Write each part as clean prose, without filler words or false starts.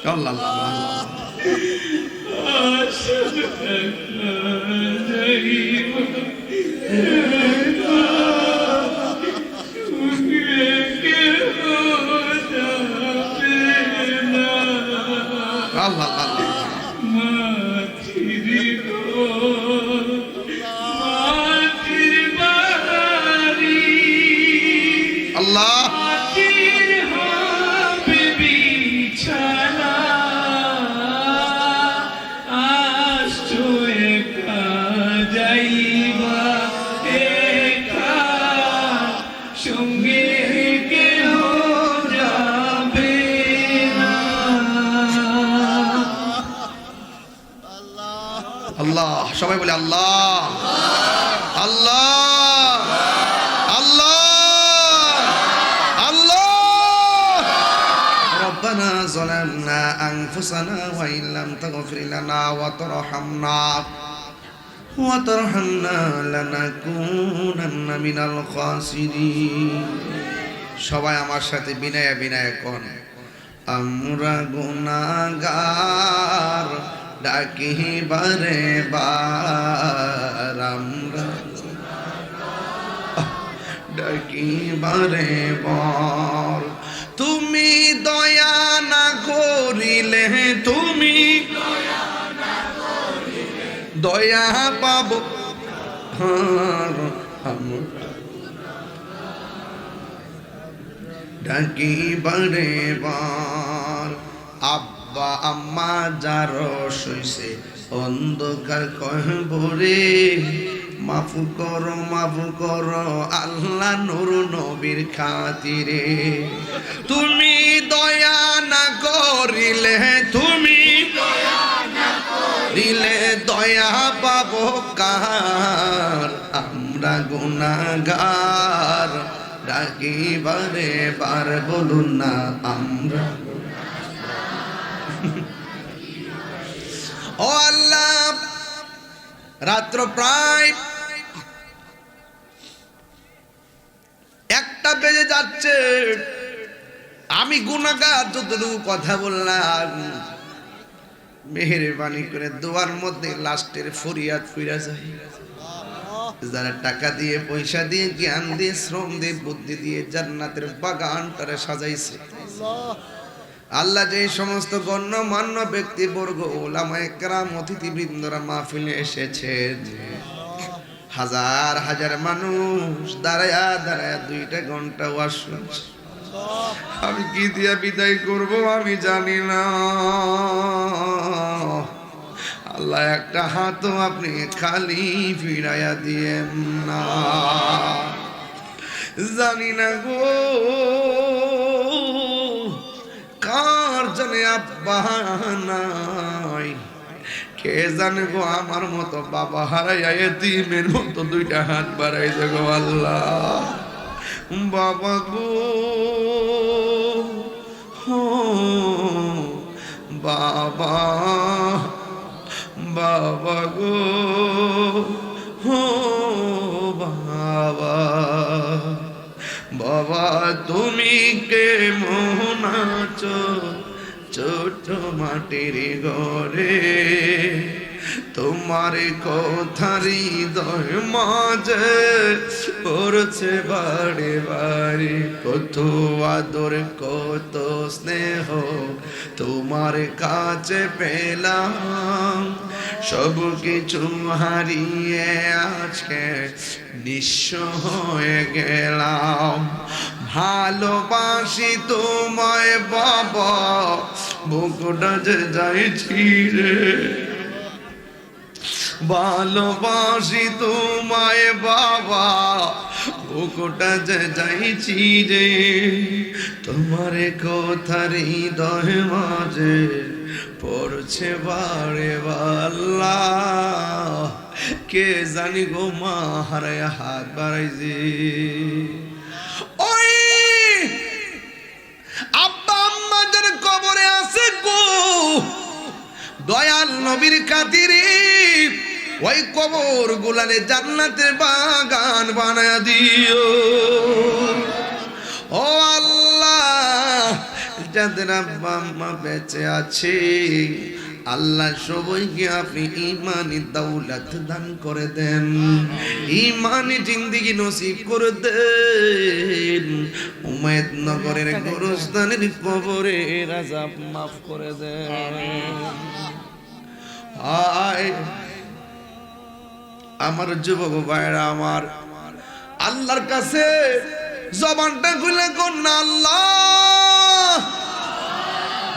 আল্লাহ আল্লাহ আল্লাহ আল্লাহ আল্লাহ আল্লাহ সবাই বলে আল্লাহ আল্লাহ আল্লাহ আল্লাহ ربنا ظلمنا أنفسنا وإن لم تغفر لنا وترحمنا لنكونن من الخاسرين সবাই আমার সাথে বিনয় বিনয় কোন আমরা গুনাহগার ডাকি বারে বার আমরা ডাকি বারে বার তুমি দয়া না করিলে তুমি দয়া পাবো ডাকি বারে বার আব্বা আম্মা যার সইছে অন্ধকার কবরে মাফ করো আল্লাহ নূর নবীর খাতিরে তুমি দয়া না করিলে তুমি দিলে দয়া পাবো কার আমরা গুনাহগার ডাকি বারে বার বলুন না আমরা ও আল্লাহ রাত্র প্রায় 1টা বেজে যাচ্ছে আমি গুনাহগার যতটুকু কথা বললাম মেহেরবানি করে দোয়ার মধ্যে লাস্টের ফরিয়াদ ফিরা যায় যারা টাকা দিয়ে পয়সা দিয়ে জ্ঞান দিয়ে শ্রম দিয়ে বুদ্ধি দিয়ে জান্নাতের বাগানটারে সাজাইছে আল্লাহ যে সমস্ত গণ্যমান্য ব্যক্তিবর্গ ওলামায়ে কেরাম অতিথিবৃন্দরা মাহফিলে এসেছেন হাজার হাজার মানুষ দাঁড়ায়া দাঁড়ায়া 2টা ঘন্টা ওয়াজ শুনছে আমি কি দিয়া বিদায় করব আমি জানি না আল্লাহ একটা হাতও আপনি খালি ফিরাইয়া দিয়েন না জানি না গো কার জানে আব্বা নাই কে জানে গো আমার মতো বাবা হারাইয়া এতিমের মতো 2টা হাত বাড়াইছে গো আল্লাহ বাবা গো বাবা বাবা গো বাবা বাবা তুমি কে মন আছো ছোট মাটির ঘরে তোমার কথারি হৃদয় মাঝে পড়ছে বারে বারে কত আদর কত স্নেহ তোমার কাছে পেলাম সব কিছু হারিয়ে আজকে নিঃস্ব হয়ে গেলাম ভালোবাসি তোমায় বাবা বুকটা যে যাইছি রে ভালোবাসি তোমায় বাবা বুকটা যে যাইছি রে তোমার কথার হৃদয় মাঝে পড়ছে বারে আল্লাহ কে জানি গো মা হারায় হাত বাড়াইছে ওই আব্বা আম্মা যার কবরে আছে গো দয়াল নবীর খাতিরে ওই কবর গুলারে জান্নাতের বাগান বানায়া দিও ও আল্লাহ যাদের আব্বা আম্মা বেঁচে আছে আল্লাহ সবাইকে আপনি ঈমানি দৌলত দান করে দেন, ঈমানি জিন্দেগি নসিব করে দেন, উম্মাদ নগরের গোরস্তানের কবরের আযাব মাফ করে দেন। আয় আমার যুবক ভাইরা আমার, আল্লাহর কাছে জবানটা খুলে কোন না আল্লাহ,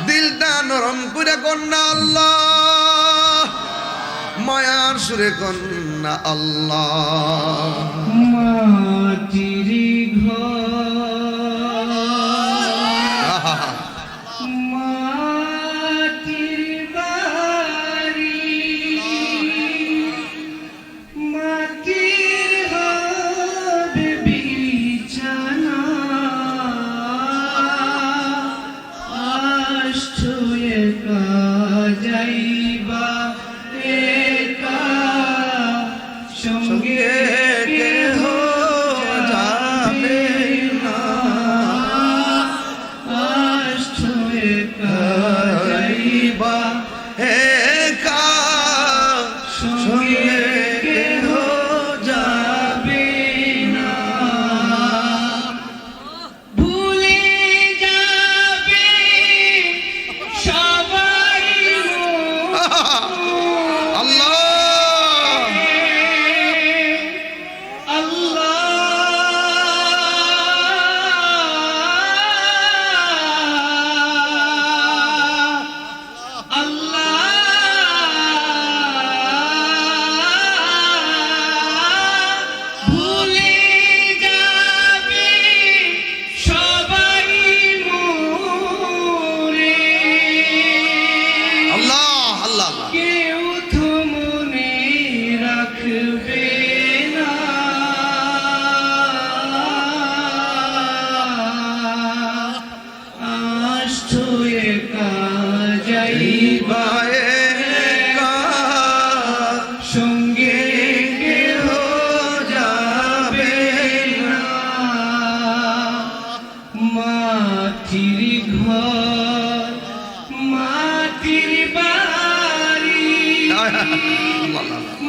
দিলটা নরম করে কোন না আল্লাহ, মায়ার সুরে কোন না আল্লাহ। মাটির ঘর, মাটির বাড়ি, মাটির হবে বিছানা, আসছো একা যাইবা একা, সঙ্গে কেহ যাবে না, আসছো একা যাইবা একা, সঙ্গে কেহ যাবে না, ভুলে যাবে সবাই আল্লাহ ভুলে যাবে সবাই মোরে, আল্লাহ আল্লাহ কেউ তো মনে রাখবে না, আসছো একা যাইবা একা, সঙ্গে কেহ যাবে না, মাটির ঘর, মাটির বাড়ি,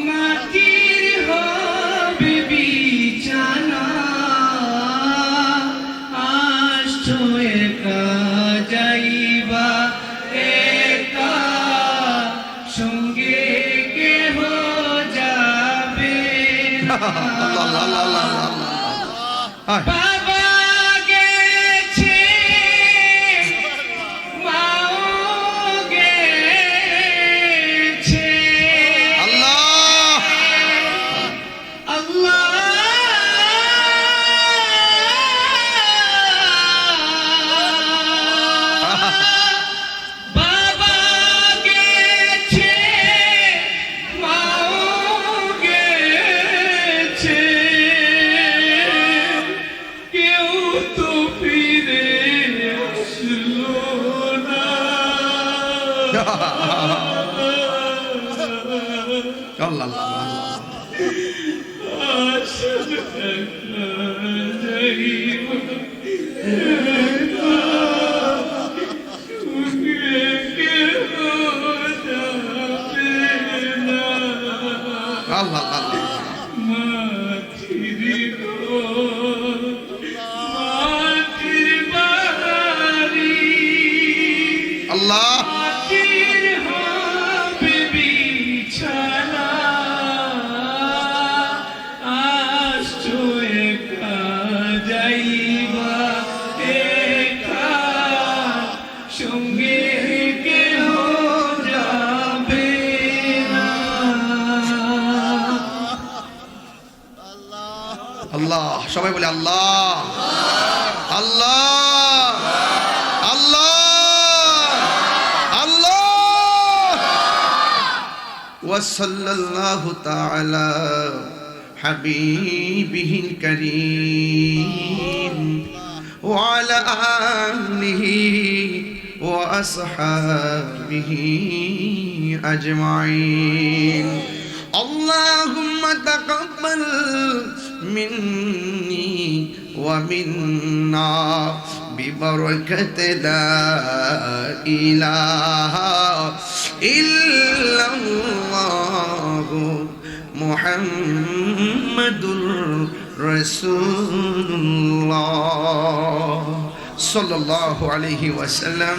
মাটির হবে বিছানা, আসছো একা যাইবা একা, সঙ্গে কেহ যাবে না। আল্লাহ আল্লাহ আল্লাহ আল্লাহ। বাবা গেছে, মাও গেছে, আল্লাহ আল্লাহ বাবা গেছে, মাও গেছে, কেউ তো ফিরে আসলো না, আল্লাহ আল্লাহ আসলো না, যাইবা সঙ্গে কেহ যাবে না, আল্লাহ আল্লাহ মাটির ঘর, মাটির বাড়ি, আল্লাহ মাটির হবে বিছানা, আসছো একা যাইবা একা, সঙ্গে কেহ যাবে না। আল্লাহ সবাই বলে আল্লাহ আল্লাহ আল্লাহ আল্লাহ। ওয়াসাল্লাল্লাহু তাআলা হাবিবিহিল কারীম ওয়া আলা আলিহি ওয়া আসহাবিহি আজমাইন। আল্লাহুম্মা তাকাব্বাল মিন্নি ওয়া মিন্না ببركة لا إله إلا الله محمد رسول الله صلى الله عليه وسلم